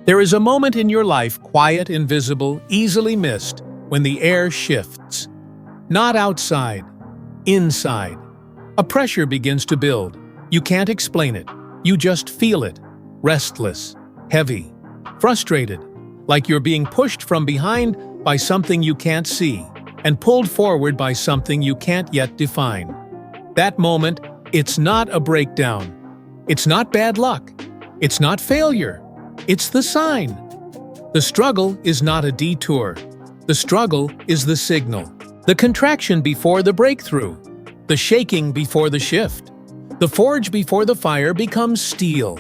There is a moment in your life, quiet, invisible, easily missed, when the air shifts. Not outside, inside. A pressure begins to build. You can't explain it. You just feel it. Restless, heavy, frustrated, like you're being pushed from behind by something you can't see, and pulled forward by something you can't yet define. That moment, it's not a breakdown. It's not bad luck. It's not failure. It's the sign. The struggle is not a detour. The struggle is the signal. The contraction before the breakthrough. The shaking before the shift. The forge before the fire becomes steel.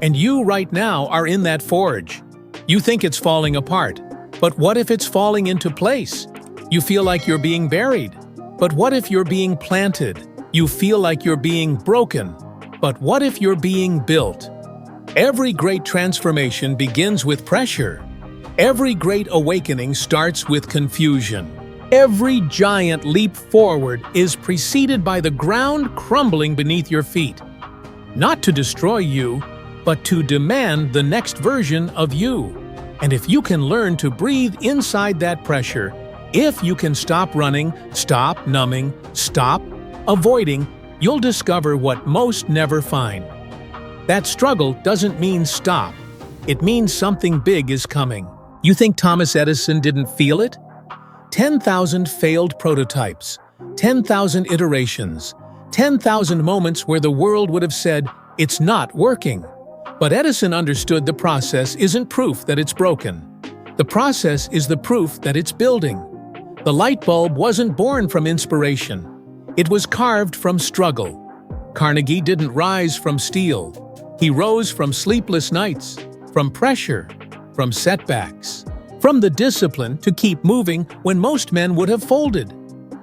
And you right now are in that forge. You think it's falling apart. But what if it's falling into place? You feel like you're being buried. But what if you're being planted? You feel like you're being broken. But what if you're being built? Every great transformation begins with pressure. Every great awakening starts with confusion. Every giant leap forward is preceded by the ground crumbling beneath your feet. Not to destroy you, but to demand the next version of you. And if you can learn to breathe inside that pressure, if you can stop running, stop numbing, stop avoiding, you'll discover what most never find. That struggle doesn't mean stop. It means something big is coming. You think Thomas Edison didn't feel it? 10,000 failed prototypes, 10,000 iterations, 10,000 moments where the world would have said, "It's not working." But Edison understood the process isn't proof that it's broken. The process is the proof that it's building. The light bulb wasn't born from inspiration. It was carved from struggle. Carnegie didn't rise from steel. He rose from sleepless nights, from pressure, from setbacks, from the discipline to keep moving when most men would have folded.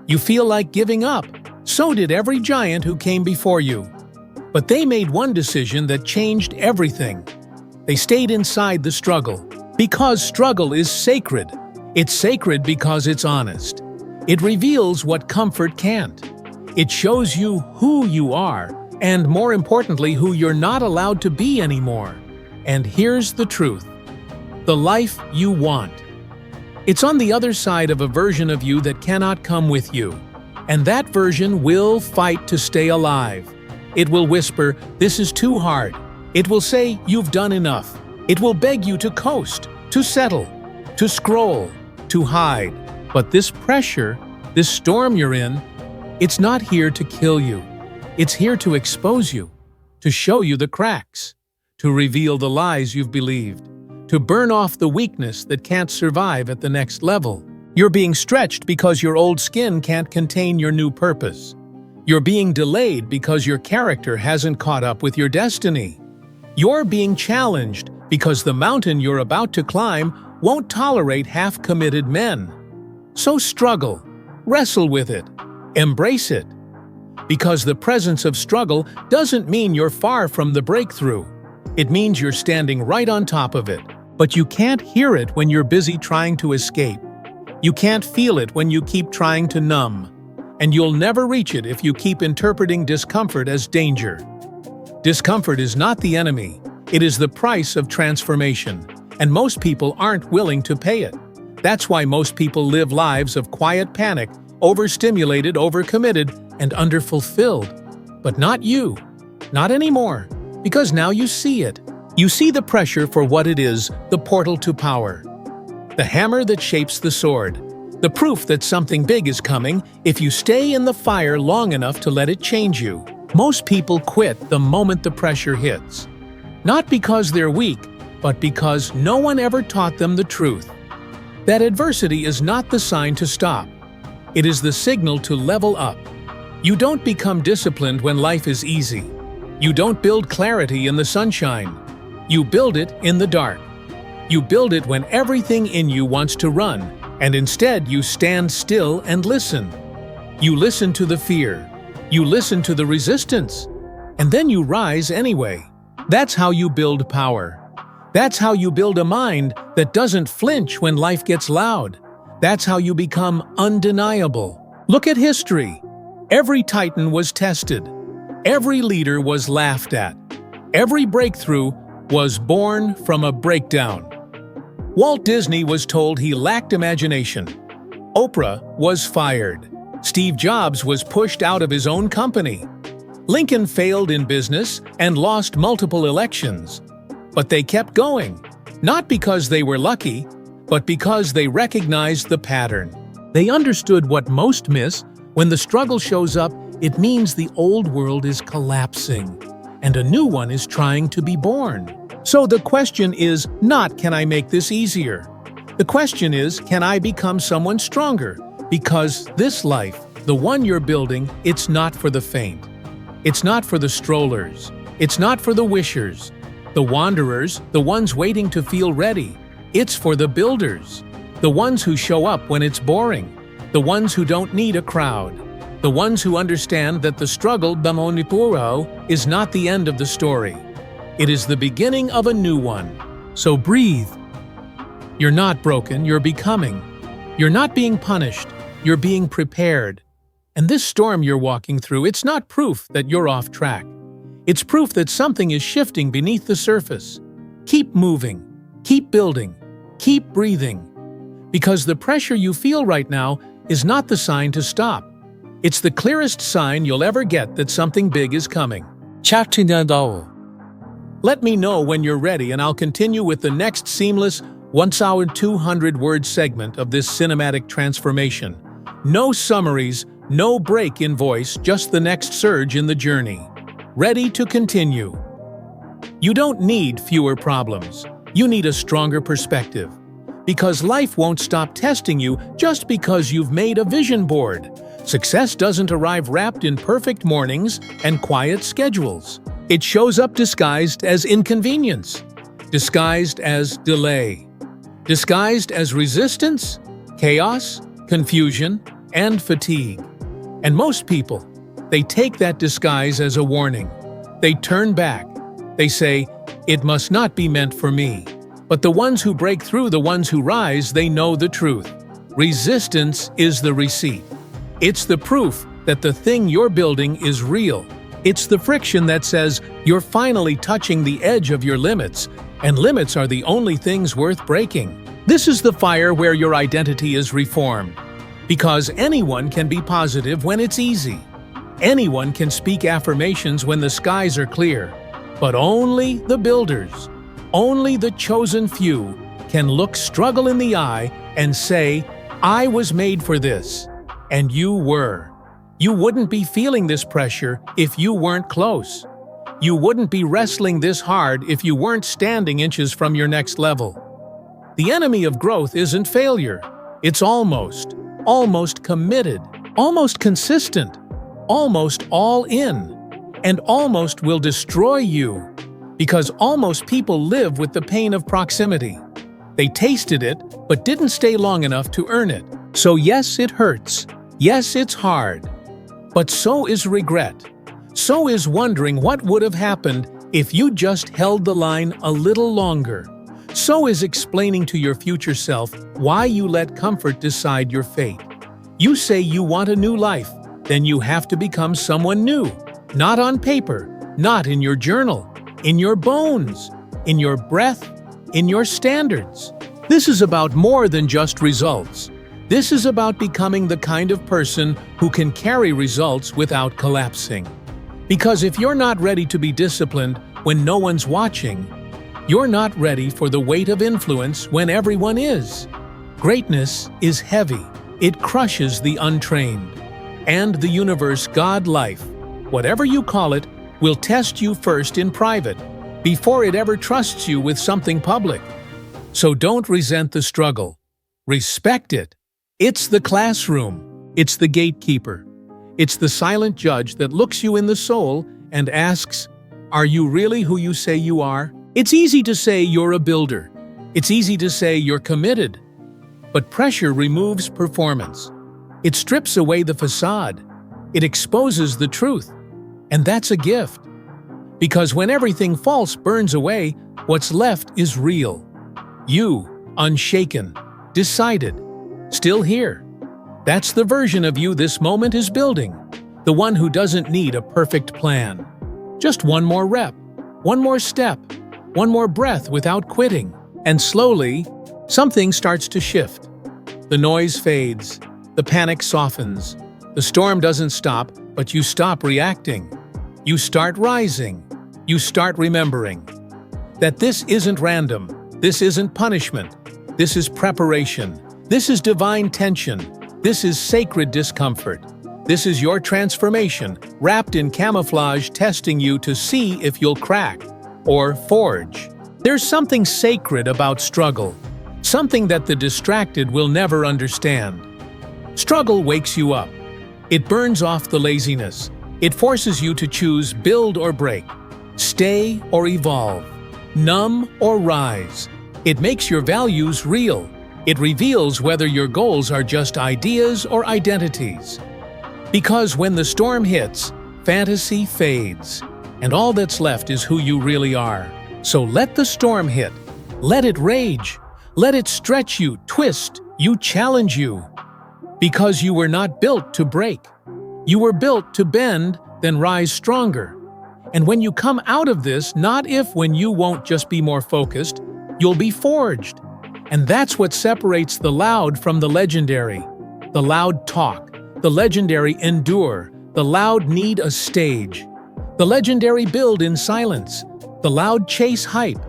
You feel like giving up. So did every giant who came before you. But they made one decision that changed everything. They stayed inside the struggle. Because struggle is sacred. It's sacred because it's honest. It reveals what comfort can't. It shows you who you are, and more importantly, who you're not allowed to be anymore. And here's the truth. The life you want. It's on the other side of a version of you that cannot come with you. And that version will fight to stay alive. It will whisper, "This is too hard." It will say, "You've done enough." It will beg you to coast, to settle, to scroll, to hide. But this pressure, this storm you're in, it's not here to kill you. It's here to expose you, to show you the cracks, to reveal the lies you've believed, to burn off the weakness that can't survive at the next level. You're being stretched because your old skin can't contain your new purpose. You're being delayed because your character hasn't caught up with your destiny. You're being challenged because the mountain you're about to climb won't tolerate half-committed men. So struggle, wrestle with it, embrace it. Because the presence of struggle doesn't mean you're far from the breakthrough. It means you're standing right on top of it. But you can't hear it when you're busy trying to escape. You can't feel it when you keep trying to numb. And you'll never reach it if you keep interpreting discomfort as danger. Discomfort is not the enemy. It is the price of transformation. And most people aren't willing to pay it. That's why most people live lives of quiet panic, overstimulated, overcommitted, and underfulfilled. But not you. Not anymore. Because now you see it. You see the pressure for what it is, the portal to power. The hammer that shapes the sword. The proof that something big is coming if you stay in the fire long enough to let it change you. Most people quit the moment the pressure hits. Not because they're weak, but because no one ever taught them the truth. That adversity is not the sign to stop. It is the signal to level up. You don't become disciplined when life is easy. You don't build clarity in the sunshine. You build it in the dark. You build it when everything in you wants to run, and instead you stand still and listen. You listen to the fear. You listen to the resistance. And then you rise anyway. That's how you build power. That's how you build a mind that doesn't flinch when life gets loud. That's how you become undeniable. Look at history. Every titan was tested. Every leader was laughed at. Every breakthrough was born from a breakdown. Walt Disney was told he lacked imagination. Oprah was fired. Steve Jobs was pushed out of his own company. Lincoln failed in business and lost multiple elections. But they kept going, not because they were lucky, but because they recognized the pattern. They understood what most miss: when the struggle shows up, it means the old world is collapsing, and a new one is trying to be born. So the question is not, can I make this easier? The question is, can I become someone stronger? Because this life, the one you're building, it's not for the faint. It's not for the strollers. It's not for the wishers, the wanderers, the ones waiting to feel ready. It's for the builders, the ones who show up when it's boring, the ones who don't need a crowd, the ones who understand that the struggle is not the end of the story. It is the beginning of a new one. So breathe. You're not broken, you're becoming. You're not being punished, you're being prepared. And this storm you're walking through, it's not proof that you're off track. It's proof that something is shifting beneath the surface. Keep moving, keep building, keep breathing. Because the pressure you feel right now is not the sign to stop. It's the clearest sign you'll ever get that something big is coming. Chapter 9. Let me know when you're ready and I'll continue with the next seamless 1,200-word segment of this cinematic transformation. No summaries, no break in voice, just the next surge in the journey. Ready to continue. You don't need fewer problems. You need a stronger perspective. Because life won't stop testing you just because you've made a vision board. Success doesn't arrive wrapped in perfect mornings and quiet schedules. It shows up disguised as inconvenience, disguised as delay, disguised as resistance, chaos, confusion, and fatigue. And most people, they take that disguise as a warning. They turn back. They say, "It must not be meant for me." But the ones who break through, the ones who rise, they know the truth. Resistance is the receipt. It's the proof that the thing you're building is real. It's the friction that says you're finally touching the edge of your limits, and limits are the only things worth breaking. This is the fire where your identity is reformed. Because anyone can be positive when it's easy. Anyone can speak affirmations when the skies are clear. But only the builders, only the chosen few, can look struggle in the eye and say, "I was made for this." And you were. You wouldn't be feeling this pressure if you weren't close. You wouldn't be wrestling this hard if you weren't standing inches from your next level. The enemy of growth isn't failure. It's almost committed, almost consistent, almost all in. And almost will destroy you. Because almost people live with the pain of proximity. They tasted it, but didn't stay long enough to earn it. So yes, it hurts. Yes, it's hard. But so is regret. So is wondering what would have happened if you just held the line a little longer. So is explaining to your future self why you let comfort decide your fate. You say you want a new life, then you have to become someone new. Not on paper, not in your journal, in your bones, in your breath, in your standards. This is about more than just results. This is about becoming the kind of person who can carry results without collapsing. Because if you're not ready to be disciplined when no one's watching, you're not ready for the weight of influence when everyone is. Greatness is heavy. It crushes the untrained. And the universe, God, life, whatever you call it, will test you first in private, before it ever trusts you with something public. So don't resent the struggle. Respect it. It's the classroom. It's the gatekeeper. It's the silent judge that looks you in the soul and asks, "Are you really who you say you are?" It's easy to say you're a builder. It's easy to say you're committed. But pressure removes performance. It strips away the facade. It exposes the truth. And that's a gift. Because when everything false burns away, what's left is real. You, unshaken, decided, still here. That's the version of you this moment is building. The one who doesn't need a perfect plan. Just one more rep, one more step, one more breath without quitting. And slowly, something starts to shift. The noise fades, the panic softens. The storm doesn't stop, but you stop reacting. You start rising. You start remembering that this isn't random. This isn't punishment. This is preparation. This is divine tension. This is sacred discomfort. This is your transformation, wrapped in camouflage, testing you to see if you'll crack or forge. There's something sacred about struggle, something that the distracted will never understand. Struggle wakes you up. It burns off the laziness. It forces you to choose build or break, stay or evolve, numb or rise. It makes your values real. It reveals whether your goals are just ideas or identities. Because when the storm hits, fantasy fades, and all that's left is who you really are. So let the storm hit. Let it rage. Let it stretch you, twist you, challenge you. Because you were not built to break. You were built to bend, then rise stronger. And when you come out of this, not if when you won't just be more focused, you'll be forged. And that's what separates the loud from the legendary. The loud talk, the legendary endure, the loud need a stage. The legendary build in silence, the loud chase hype,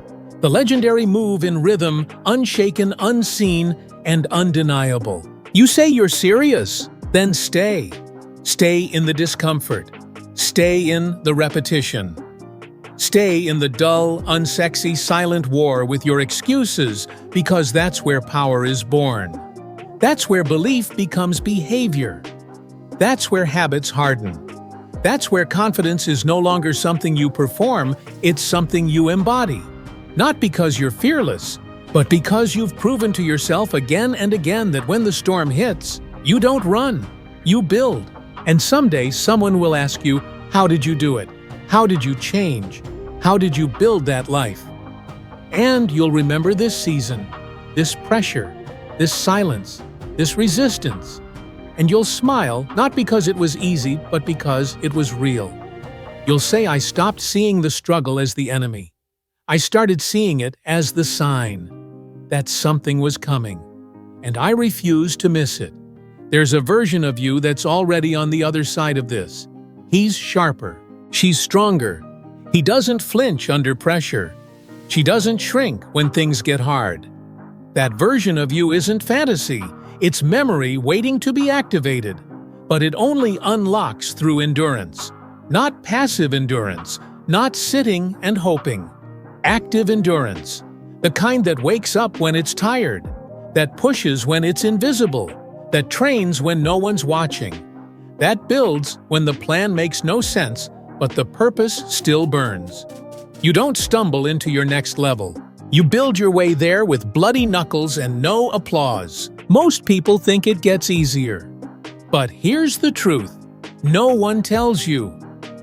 the legendary move in rhythm, unshaken, unseen, and undeniable. You say you're serious? Then stay. Stay in the discomfort. Stay in the repetition. Stay in the dull, unsexy, silent war with your excuses, because that's where power is born. That's where belief becomes behavior. That's where habits harden. That's where confidence is no longer something you perform, it's something you embody. Not because you're fearless, but because you've proven to yourself again and again that when the storm hits, you don't run, you build. And someday someone will ask you, how did you do it? How did you change? How did you build that life? And you'll remember this season, this pressure, this silence, this resistance. And you'll smile, not because it was easy, but because it was real. You'll say, I stopped seeing the struggle as the enemy. I started seeing it as the sign that something was coming. And I refuse to miss it. There's a version of you that's already on the other side of this. He's sharper. She's stronger. He doesn't flinch under pressure. She doesn't shrink when things get hard. That version of you isn't fantasy. It's memory waiting to be activated. But it only unlocks through endurance. Not passive endurance. Not sitting and hoping. Active endurance. The kind that wakes up when it's tired. That pushes when it's invisible. That trains when no one's watching. That builds when the plan makes no sense, but the purpose still burns. You don't stumble into your next level. You build your way there with bloody knuckles and no applause. Most people think it gets easier. But here's the truth. No one tells you.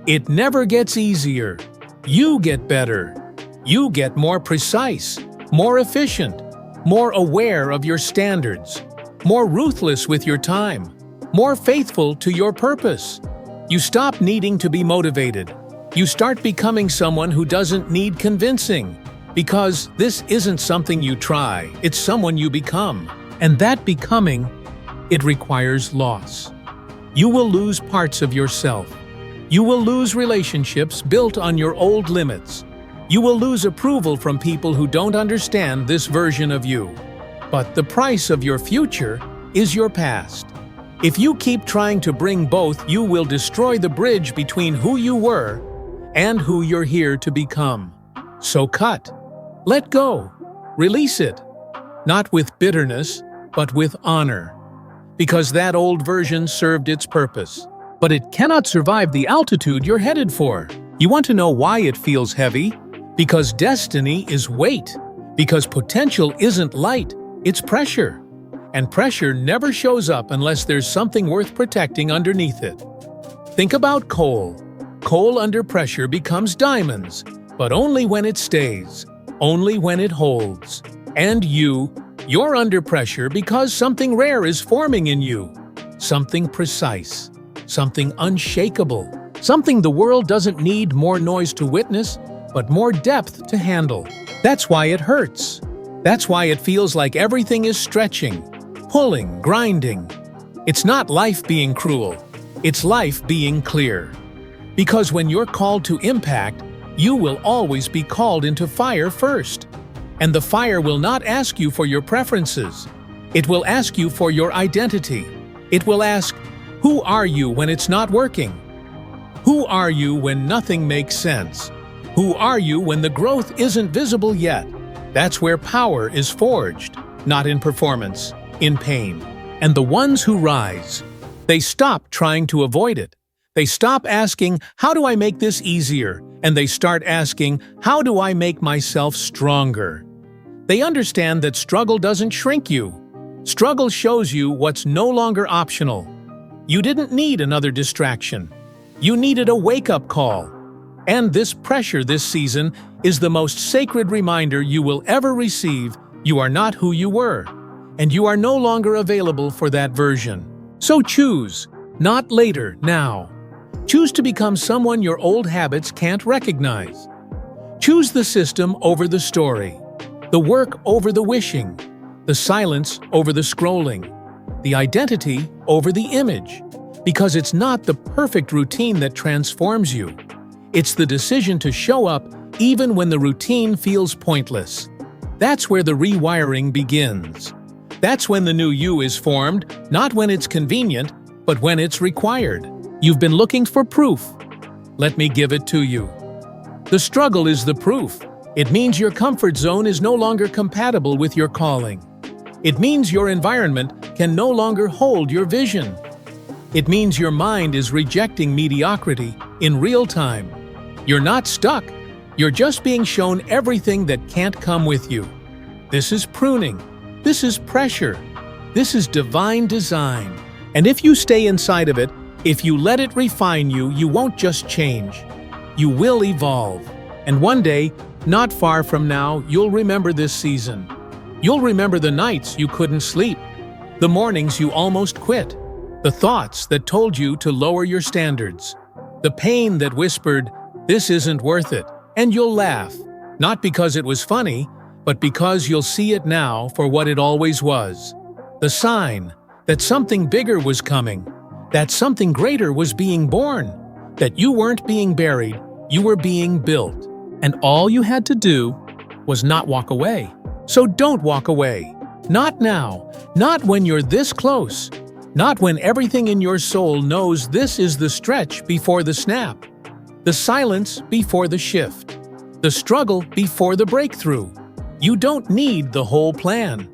It never gets easier. You get better. You get more precise, more efficient, more aware of your standards, more ruthless with your time, more faithful to your purpose. You stop needing to be motivated. You start becoming someone who doesn't need convincing. Because this isn't something you try, it's someone you become. And that becoming, it requires loss. You will lose parts of yourself. You will lose relationships built on your old limits. You will lose approval from people who don't understand this version of you. But the price of your future is your past. If you keep trying to bring both, you will destroy the bridge between who you were and who you're here to become. So cut. Let go. Release it. Not with bitterness, but with honor. Because that old version served its purpose. But it cannot survive the altitude you're headed for. You want to know why it feels heavy? Because destiny is weight. Because potential isn't light, it's pressure. And pressure never shows up unless there's something worth protecting underneath it. Think about coal. Coal under pressure becomes diamonds, but only when it stays, only when it holds. And you're under pressure because something rare is forming in you. Something precise, something unshakable, something the world doesn't need more noise to witness, but more depth to handle. That's why it hurts. That's why it feels like everything is stretching, pulling, grinding. It's not life being cruel. It's life being clear. Because when you're called to impact, you will always be called into fire first. And the fire will not ask you for your preferences. It will ask you for your identity. It will ask, who are you when it's not working? Who are you when nothing makes sense? Who are you when the growth isn't visible yet? That's where power is forged, not in performance, in pain. And the ones who rise, they stop trying to avoid it. They stop asking, how do I make this easier? And they start asking, how do I make myself stronger? They understand that struggle doesn't shrink you. Struggle shows you what's no longer optional. You didn't need another distraction. You needed a wake-up call. And this pressure this season is the most sacred reminder you will ever receive. You are not who you were, and you are no longer available for that version. So choose, not later, now. Choose to become someone your old habits can't recognize. Choose the system over the story, the work over the wishing, the silence over the scrolling, the identity over the image. Because it's not the perfect routine that transforms you. It's the decision to show up even when the routine feels pointless. That's where the rewiring begins. That's when the new you is formed, not when it's convenient, but when it's required. You've been looking for proof. Let me give it to you. The struggle is the proof. It means your comfort zone is no longer compatible with your calling. It means your environment can no longer hold your vision. It means your mind is rejecting mediocrity in real time. You're not stuck. You're just being shown everything that can't come with you. This is pruning. This is pressure. This is divine design. And if you stay inside of it, if you let it refine you, you won't just change. You will evolve. And one day, not far from now, you'll remember this season. You'll remember the nights you couldn't sleep, the mornings you almost quit, the thoughts that told you to lower your standards, the pain that whispered, this isn't worth it, and you'll laugh, not because it was funny, but because you'll see it now for what it always was. The sign that something bigger was coming, that something greater was being born, that you weren't being buried, you were being built. And all you had to do was not walk away. So don't walk away. Not now, not when you're this close. Not when everything in your soul knows this is the stretch before the snap, the silence before the shift, the struggle before the breakthrough. You don't need the whole plan.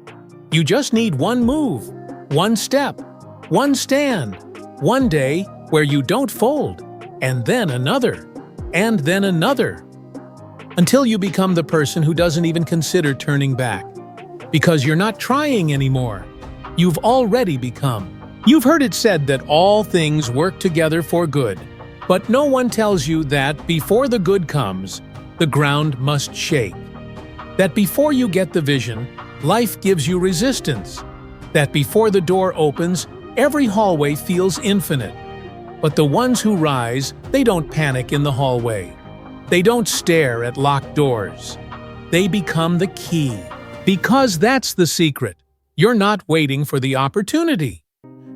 You just need one move, one step, one stand, one day where you don't fold, and then another, and then another, until you become the person who doesn't even consider turning back. Because you're not trying anymore. You've already become. You've heard it said that all things work together for good, but no one tells you that before the good comes, the ground must shake. That before you get the vision, life gives you resistance. That before the door opens, every hallway feels infinite. But the ones who rise, they don't panic in the hallway. They don't stare at locked doors. They become the key. Because that's the secret. You're not waiting for the opportunity.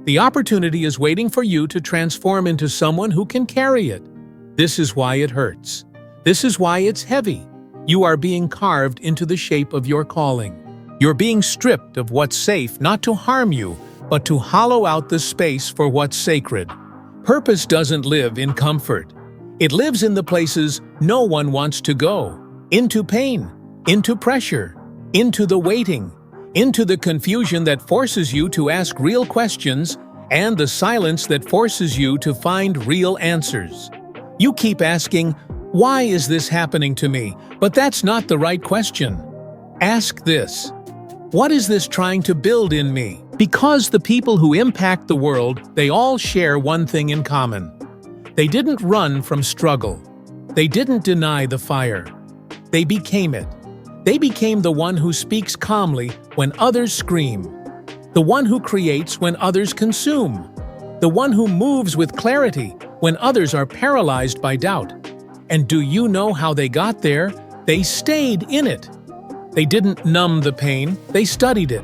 The opportunity is waiting for you to transform into someone who can carry it. This is why it hurts. This is why it's heavy. You are being carved into the shape of your calling. You're being stripped of what's safe not to harm you, but to hollow out the space for what's sacred. Purpose doesn't live in comfort. It lives in the places no one wants to go. Into pain, into pressure, into the waiting, into the confusion that forces you to ask real questions, and the silence that forces you to find real answers. You keep asking, why is this happening to me? But that's not the right question. Ask this. What is this trying to build in me? Because the people who impact the world, they all share one thing in common. They didn't run from struggle. They didn't deny the fire. They became it. They became the one who speaks calmly when others scream, the one who creates when others consume, the one who moves with clarity when others are paralyzed by doubt. And do you know how they got there? They stayed in it. They didn't numb the pain, they studied it.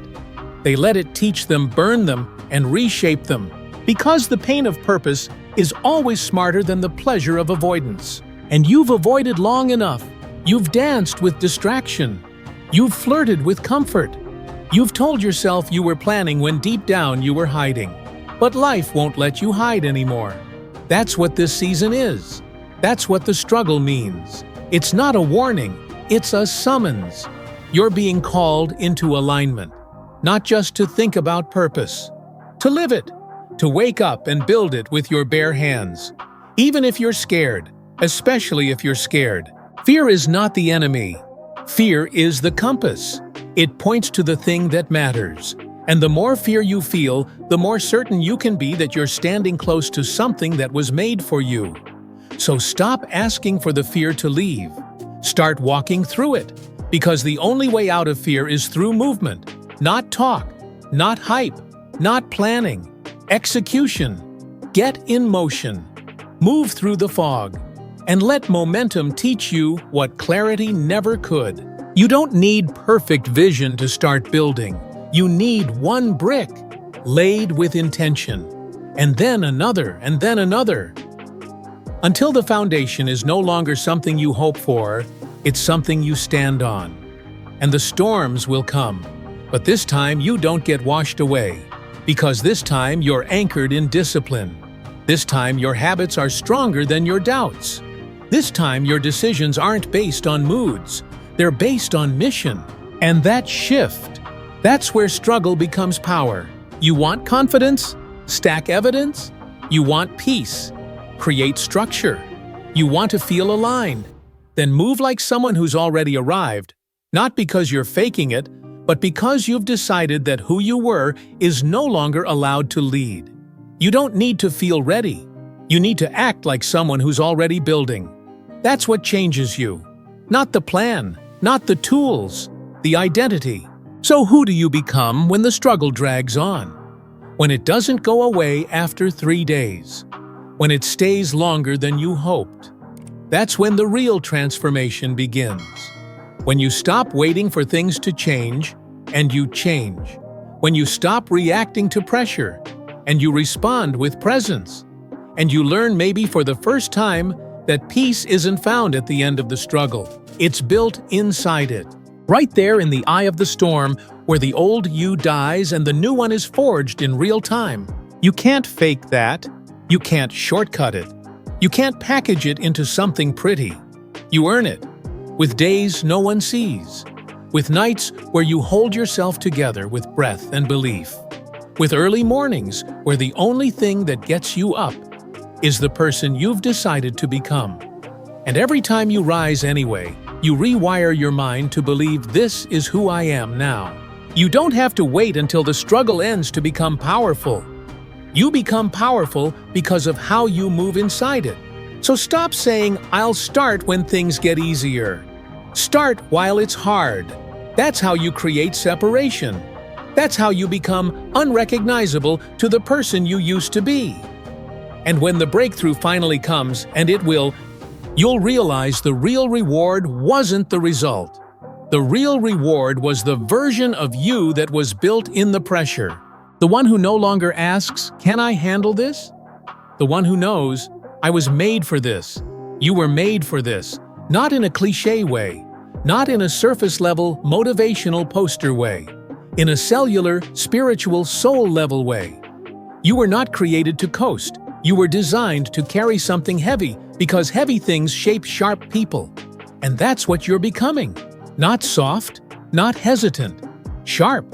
They let it teach them, burn them, and reshape them. Because the pain of purpose is always smarter than the pleasure of avoidance. And you've avoided long enough. You've danced with distraction. You've flirted with comfort. You've told yourself you were planning when deep down you were hiding. But life won't let you hide anymore. That's what this season is. That's what the struggle means. It's not a warning, it's a summons. You're being called into alignment, not just to think about purpose, to live it, to wake up and build it with your bare hands. Even if you're scared, especially if you're scared. Fear is not the enemy. Fear is the compass. It points to the thing that matters. And the more fear you feel, the more certain you can be that you're standing close to something that was made for you. So stop asking for the fear to leave. Start walking through it. Because the only way out of fear is through movement. Not talk, not hype, not planning. Execution. Get in motion. Move through the fog. And let momentum teach you what clarity never could. You don't need perfect vision to start building. You need one brick, laid with intention. And then another, and then another. Until the foundation is no longer something you hope for, it's something you stand on. And the storms will come. But this time you don't get washed away. Because this time you're anchored in discipline. This time your habits are stronger than your doubts. This time your decisions aren't based on moods. They're based on mission. And that shift, that's where struggle becomes power. You want confidence? Stack evidence? You want peace? Create structure. You want to feel aligned? Then move like someone who's already arrived, not because you're faking it, but because you've decided that who you were is no longer allowed to lead. You don't need to feel ready. You need to act like someone who's already building. That's what changes you. Not the plan, not the tools, the identity. So who do you become when the struggle drags on? When it doesn't go away after 3 days? When it stays longer than you hoped? That's when the real transformation begins. When you stop waiting for things to change, and you change. When you stop reacting to pressure, and you respond with presence. And you learn maybe for the first time that peace isn't found at the end of the struggle. It's built inside it. Right there in the eye of the storm, where the old you dies and the new one is forged in real time. You can't fake that. You can't shortcut it. You can't package it into something pretty. You earn it. With days no one sees. With nights where you hold yourself together with breath and belief. With early mornings where the only thing that gets you up is the person you've decided to become. And every time you rise anyway, you rewire your mind to believe this is who I am now. You don't have to wait until the struggle ends to become powerful. You become powerful because of how you move inside it. So stop saying, I'll start when things get easier. Start while it's hard. That's how you create separation. That's how you become unrecognizable to the person you used to be. And when the breakthrough finally comes, and it will, you'll realize the real reward wasn't the result. The real reward was the version of you that was built in the pressure. The one who no longer asks, can I handle this? The one who knows, I was made for this. You were made for this. Not in a cliché way. Not in a surface-level, motivational poster way. In a cellular, spiritual, soul-level way. You were not created to coast. You were designed to carry something heavy because heavy things shape sharp people. And that's what you're becoming. Not soft, not hesitant. Sharp,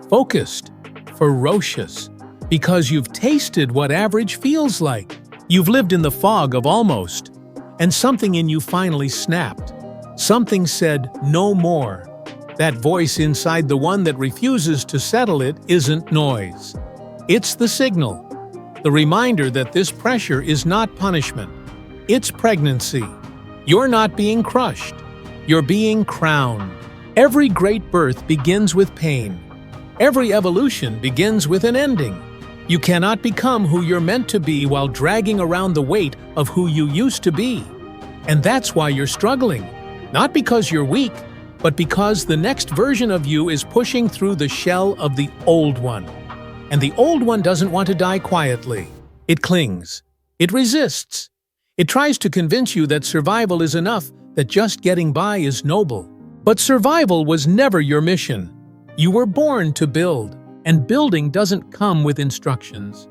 focused, ferocious. Because you've tasted what average feels like. You've lived in the fog of almost. And something in you finally snapped. Something said, no more. That voice inside the one that refuses to settle it isn't noise. It's the signal. The reminder that this pressure is not punishment. It's pregnancy. You're not being crushed. You're being crowned. Every great birth begins with pain. Every evolution begins with an ending. You cannot become who you're meant to be while dragging around the weight of who you used to be. And that's why you're struggling. Not because you're weak, but because the next version of you is pushing through the shell of the old one. And the old one doesn't want to die quietly. It clings. It resists. It tries to convince you that survival is enough, that just getting by is noble. But survival was never your mission. You were born to build, and building doesn't come with instructions.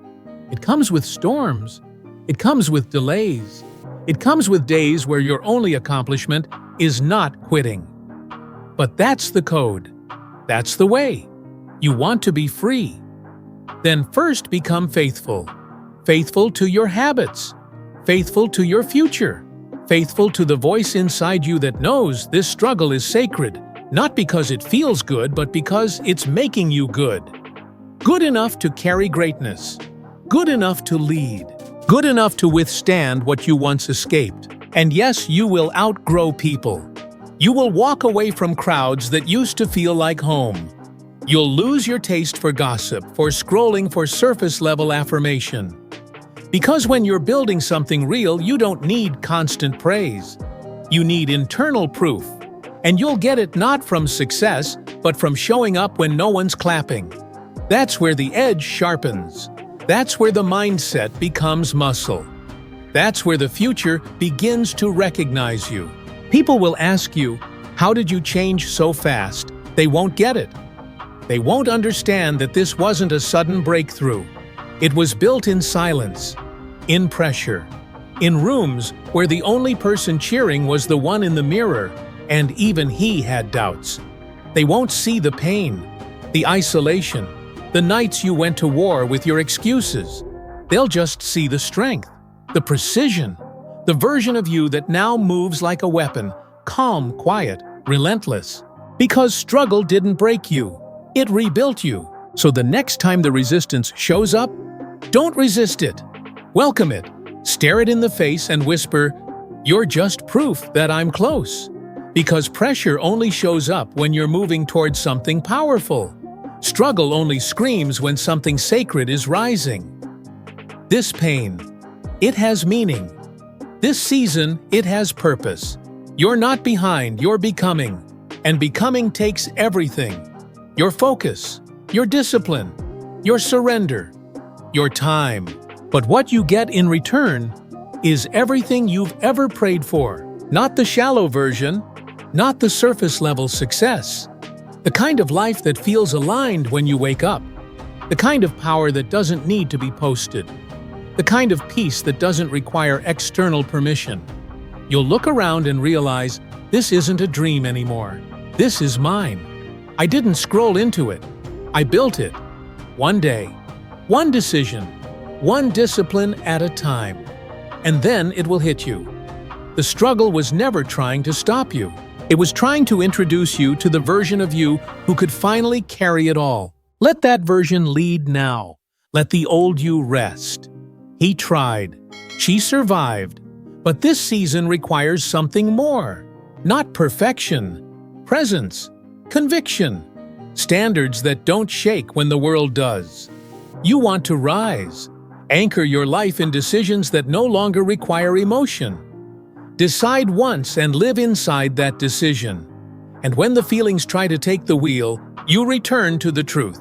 It comes with storms. It comes with delays. It comes with days where your only accomplishment is not quitting. But that's the code. That's the way. You want to be free. Then first become faithful. Faithful to your habits. Faithful to your future. Faithful to the voice inside you that knows this struggle is sacred, not because it feels good, but because it's making you good. Good enough to carry greatness. Good enough to lead. Good enough to withstand what you once escaped. And yes, you will outgrow people. You will walk away from crowds that used to feel like home. You'll lose your taste for gossip, for scrolling for surface-level affirmation. Because when you're building something real, you don't need constant praise. You need internal proof. And you'll get it not from success, but from showing up when no one's clapping. That's where the edge sharpens. That's where the mindset becomes muscle. That's where the future begins to recognize you. People will ask you, how did you change so fast? They won't get it. They won't understand that this wasn't a sudden breakthrough. It was built in silence, in pressure, in rooms where the only person cheering was the one in the mirror, and even he had doubts. They won't see the pain, the isolation, the nights you went to war with your excuses. They'll just see the strength, the precision, the version of you that now moves like a weapon, calm, quiet, relentless. Because struggle didn't break you, it rebuilt you. So the next time the resistance shows up, don't resist it. Welcome it, stare it in the face and whisper, "You're just proof that I'm close." Because pressure only shows up when you're moving towards something powerful. Struggle only screams when something sacred is rising. This pain, it has meaning. This season, it has purpose. You're not behind, you're becoming. And becoming takes everything. Your focus, your discipline, your surrender, your time. But what you get in return is everything you've ever prayed for. Not the shallow version, not the surface-level success. The kind of life that feels aligned when you wake up. The kind of power that doesn't need to be posted. The kind of peace that doesn't require external permission. You'll look around and realize, this isn't a dream anymore. This is mine. I didn't scroll into it. I built it. One day, one decision, one discipline at a time. And then it will hit you. The struggle was never trying to stop you. It was trying to introduce you to the version of you who could finally carry it all. Let that version lead now. Let the old you rest. He tried. She survived. But this season requires something more. Not perfection. Presence. Conviction. Standards that don't shake when the world does. You want to rise. Anchor your life in decisions that no longer require emotion. Decide once and live inside that decision. And when the feelings try to take the wheel, you return to the truth.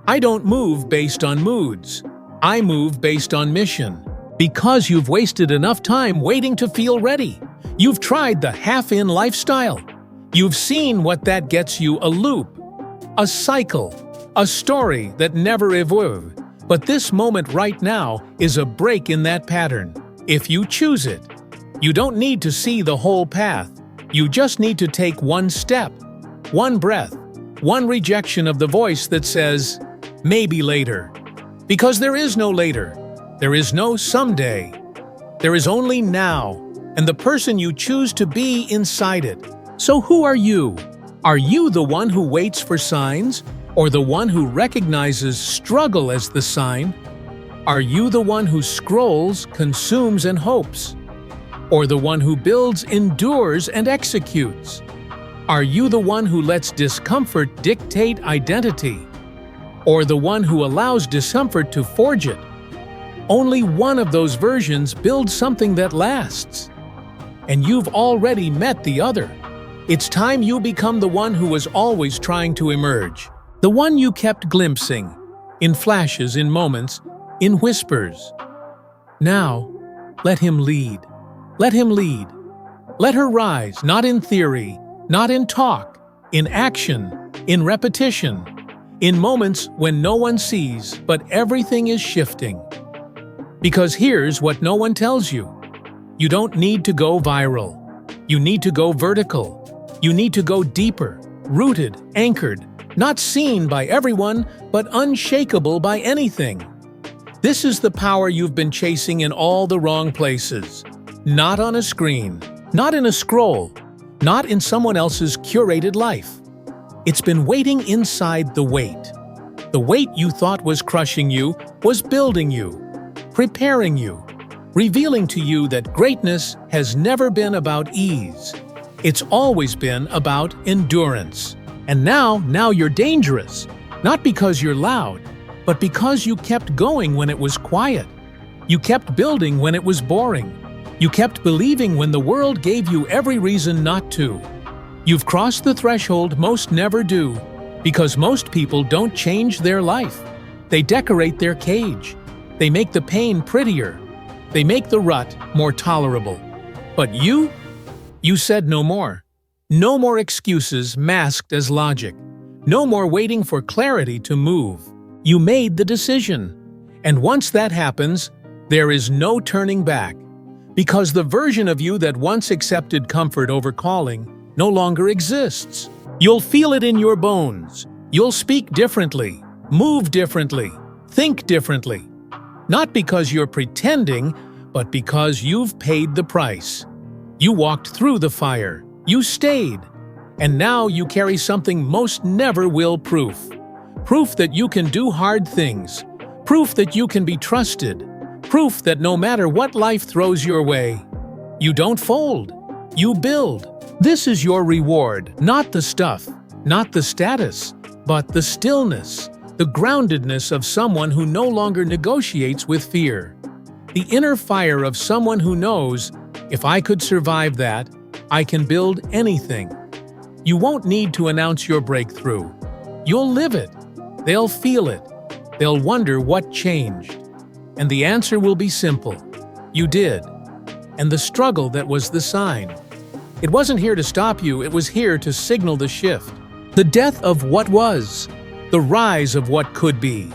I don't move based on moods. I move based on mission. Because you've wasted enough time waiting to feel ready. You've tried the half-in lifestyle. You've seen what that gets you: a loop, a cycle, a story that never evolved. But this moment right now is a break in that pattern, if you choose it. You don't need to see the whole path. You just need to take one step, one breath, one rejection of the voice that says, maybe later. Because there is no later. There is no someday. There is only now, and the person you choose to be inside it. So who are you? Are you the one who waits for signs, or the one who recognizes struggle as the sign? Are you the one who scrolls, consumes, and hopes? Or the one who builds, endures, and executes? Are you the one who lets discomfort dictate identity? Or the one who allows discomfort to forge it? Only one of those versions builds something that lasts. and you've already met the other. It's time you become the one who was always trying to emerge, the one you kept glimpsing, in flashes, in moments, in whispers. Now, let him lead. Let him lead. Let her rise, not in theory, not in talk, in action, in repetition, in moments when no one sees, but everything is shifting. Because here's what no one tells you. You don't need to go viral. You need to go vertical. You need to go deeper, rooted, anchored, not seen by everyone, but unshakable by anything. This is the power you've been chasing in all the wrong places. Not on a screen, not in a scroll, not in someone else's curated life. It's been waiting inside the weight. The weight you thought was crushing you was building you, preparing you, revealing to you that greatness has never been about ease. It's always been about endurance. And now you're dangerous, not because you're loud, but because you kept going when it was quiet. You kept building when it was boring. You kept believing when the world gave you every reason not to. You've crossed the threshold most never do, because most people don't change their life. They decorate their cage. They make the pain prettier. They make the rut more tolerable. But you said no more. No more excuses masked as logic. No more waiting for clarity to move. You made the decision. And once that happens, there is no turning back. Because the version of you that once accepted comfort over calling no longer exists. You'll feel it in your bones. You'll speak differently, move differently, think differently. Not because you're pretending, but because you've paid the price. You walked through the fire. You stayed. And now you carry something most never will: proof. Proof that you can do hard things. Proof that you can be trusted. Proof that no matter what life throws your way, you don't fold. You build. This is your reward, not the stuff, not the status, but the stillness, the groundedness of someone who no longer negotiates with fear. The inner fire of someone who knows, if I could survive that, I can build anything. You won't need to announce your breakthrough. You'll live it. They'll feel it. They'll wonder what changed. And the answer will be simple. You did. And the struggle that was the sign. It wasn't here to stop you, it was here to signal the shift. The death of what was, the rise of what could be,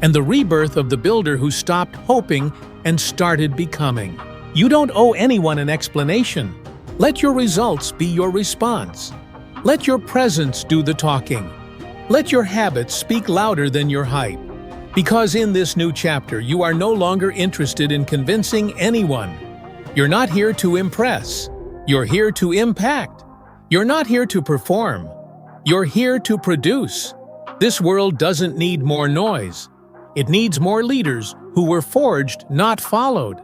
and the rebirth of the builder who stopped hoping and started becoming. You don't owe anyone an explanation. Let your results be your response. Let your presence do the talking. Let your habits speak louder than your hype. Because in this new chapter, you are no longer interested in convincing anyone. You're not here to impress. You're here to impact. You're not here to perform. You're here to produce. This world doesn't need more noise. It needs more leaders who were forged, not followed,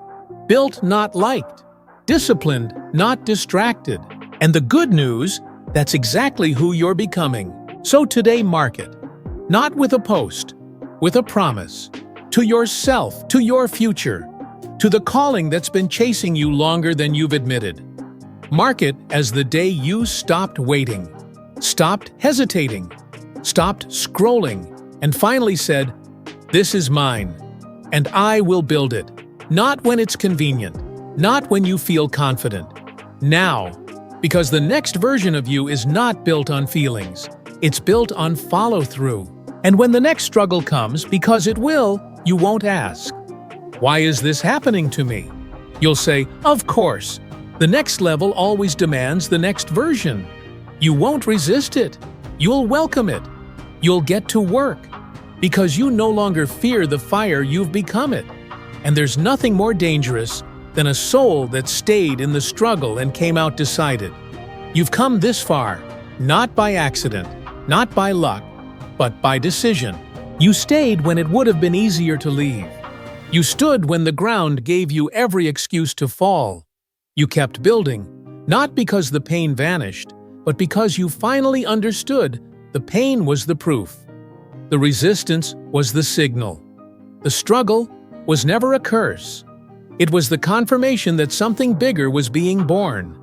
built, not liked, disciplined, not distracted. And the good news, that's exactly who you're becoming. So today, mark it. Not with a post, with a promise. To yourself, to your future, to the calling that's been chasing you longer than you've admitted. Mark it as the day you stopped waiting, stopped hesitating, stopped scrolling, and finally said, "This is mine, and I will build it." Not when it's convenient, not when you feel confident. Now, because the next version of you is not built on feelings, it's built on follow-through. And when the next struggle comes, because it will, you won't ask, "Why is this happening to me?" You'll say, "Of course. The next level always demands the next version." You won't resist it. You'll welcome it. You'll get to work. Because you no longer fear the fire, you've become it. And there's nothing more dangerous than a soul that stayed in the struggle and came out decided. You've come this far, not by accident, not by luck, but by decision. You stayed when it would have been easier to leave. You stood when the ground gave you every excuse to fall. You kept building, not because the pain vanished, but because you finally understood the pain was the proof. The resistance was the signal. The struggle was never a curse. It was the confirmation that something bigger was being born.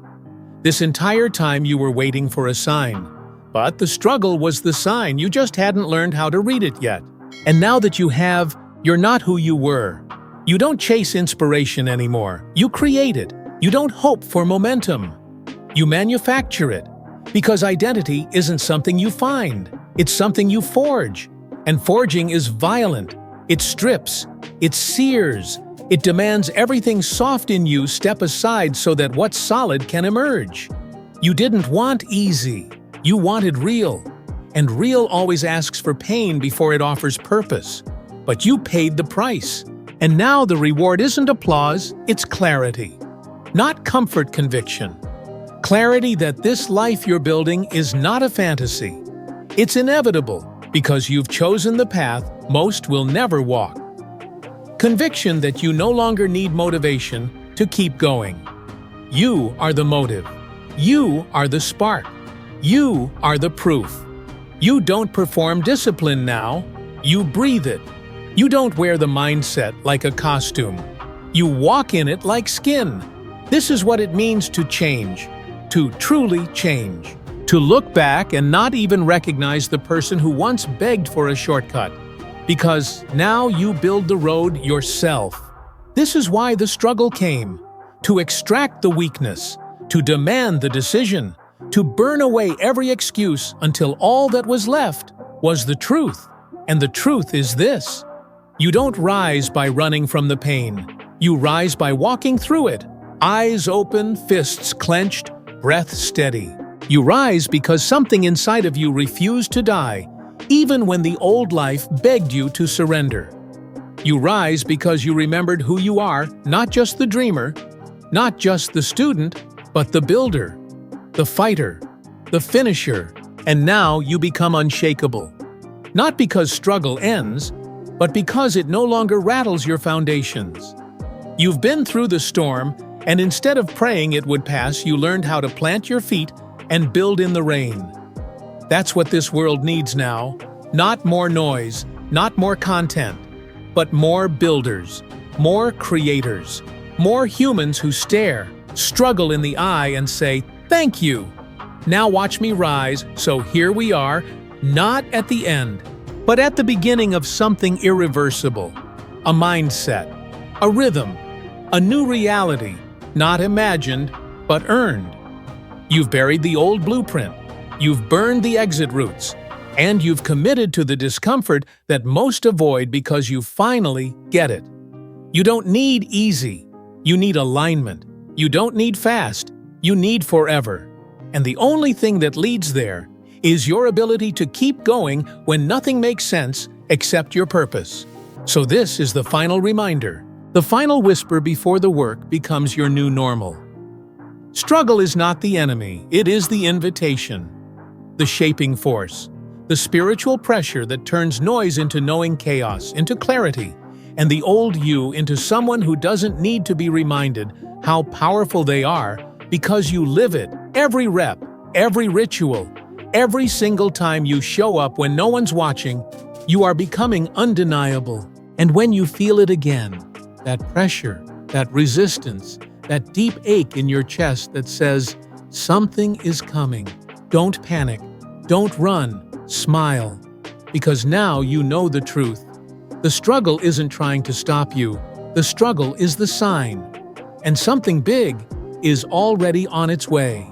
This entire time you were waiting for a sign. But the struggle was the sign, you just hadn't learned how to read it yet. And now that you have, you're not who you were. You don't chase inspiration anymore. You create it. You don't hope for momentum. You manufacture it. Because identity isn't something you find. It's something you forge. And forging is violent. It strips. It sears. It demands everything soft in you step aside so that what's solid can emerge. You didn't want easy. You wanted real. And real always asks for pain before it offers purpose. But you paid the price. And now the reward isn't applause, it's clarity. Not comfort conviction. Clarity that this life you're building is not a fantasy. It's inevitable because you've chosen the path most will never walk. Conviction that you no longer need motivation to keep going. You are the motive. You are the spark. You are the proof. You don't perform discipline now. You breathe it. You don't wear the mindset like a costume. You walk in it like skin. This is what it means to change. To truly change. To look back and not even recognize the person who once begged for a shortcut. Because now you build the road yourself. This is why the struggle came. To extract the weakness. To demand the decision. To burn away every excuse until all that was left was the truth. And the truth is this. You don't rise by running from the pain. You rise by walking through it. Eyes open, fists clenched, breath steady. You rise because something inside of you refused to die, even when the old life begged you to surrender. You rise because you remembered who you are, not just the dreamer, not just the student, but the builder, the fighter, the finisher, and now you become unshakable. Not because struggle ends, but because it no longer rattles your foundations. You've been through the storm, and instead of praying it would pass, you learned how to plant your feet and build in the rain. That's what this world needs now. Not more noise, not more content, but more builders, more creators, more humans who stare, struggle in the eye and say, "Thank you. Now watch me rise." So here we are, not at the end, but at the beginning of something irreversible. A mindset, a rhythm, a new reality, not imagined, but earned. You've buried the old blueprint, you've burned the exit routes, and you've committed to the discomfort that most avoid because you finally get it. You don't need easy, you need alignment. You don't need fast, you need forever. And the only thing that leads there is your ability to keep going when nothing makes sense except your purpose. So this is the final reminder, the final whisper before the work becomes your new normal. Struggle is not the enemy, it is the invitation, the shaping force, the spiritual pressure that turns noise into knowing chaos, into clarity, and the old you into someone who doesn't need to be reminded how powerful they are because you live it, every rep, every ritual, every single time you show up when no one's watching, you are becoming undeniable. And when you feel it again, that pressure, that resistance, that deep ache in your chest that says, something is coming. Don't panic. Don't run. Smile. Because now you know the truth. The struggle isn't trying to stop you. The struggle is the sign. And something big is already on its way.